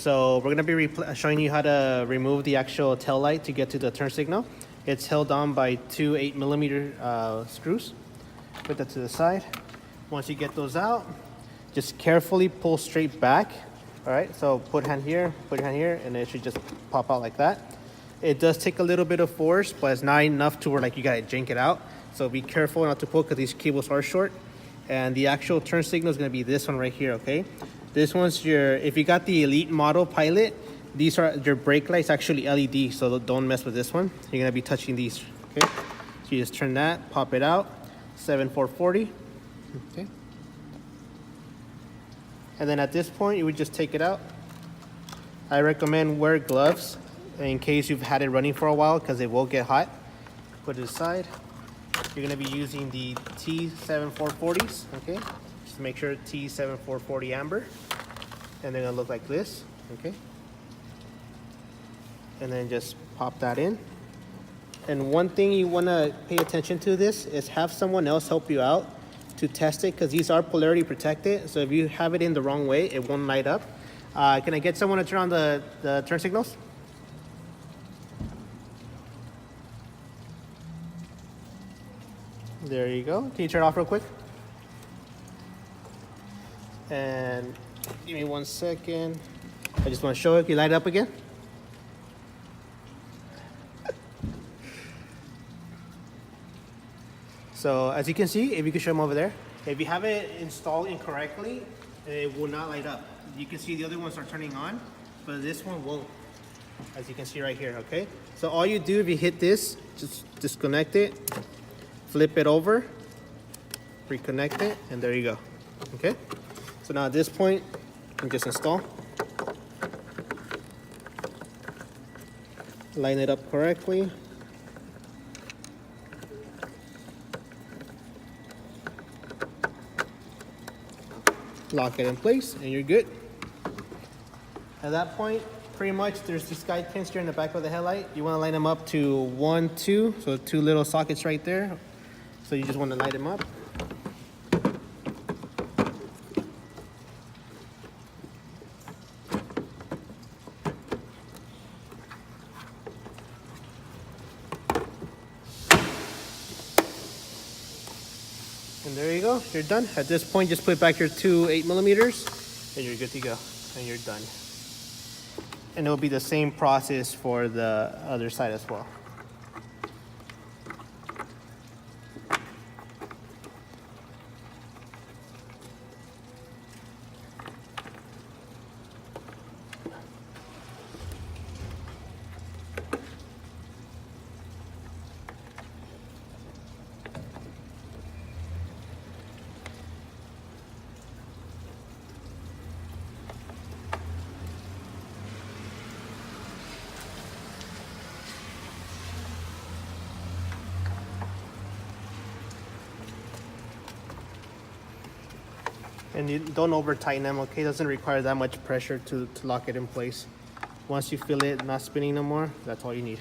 So we're gonna be showing you how to remove the actual tail light to get to the turn signal. It's held on by two 8mm screws. Put that to the side. Once you get those out, just carefully pull straight back. All right, so put hand here, and it should just pop out like that. It does take a little bit of force, but it's not enough to where like you gotta jank it out. So be careful not to pull because these cables are short. And the actual turn signal is gonna be this one right here, okay? This one's your, if you got the Elite model Pilot, these are your brake lights, actually LED, so don't mess with this one. You're gonna be touching these, okay? So you just turn that, pop it out, 7440, okay? And then at this point, you would just take it out. I recommend wear gloves in case you've had it running for a while because it will get hot. Put it aside. You're gonna be using the T7440s, okay? Just make sure T7440 amber. And they're gonna look like this, okay? And then just pop that in. And one thing you wanna pay attention to this is have someone else help you out to test it because these are polarity protected. So if you have it in the wrong way, it won't light up. Can I get someone to turn on the turn signals? There you go. Can you turn it off real quick? And give me 1 second. I just want to show it. Can you light it up again? So as you can see, if you can show them over there, if you have it installed incorrectly, it will not light up. You can see the other ones are turning on, but this one won't, as you can see right here, okay? So all you do if you hit this, just disconnect it, flip it over, reconnect it, and there you go, okay? So now at this point, you can just install. Line it up correctly. Lock it in place, and you're good. At that point, pretty much there's these guide pins here in the back of the headlight. You want to line them up to 1, 2, so 2 little sockets right there. So you just want to light them up. And there you go, you're done. At this point, just put back your two 8mm and you're good to go, and you're done. And it'll be the same process for the other side as well. And you don't over tighten them, okay? It doesn't require that much pressure to lock it in place. Once you feel it not spinning no more, that's all you need.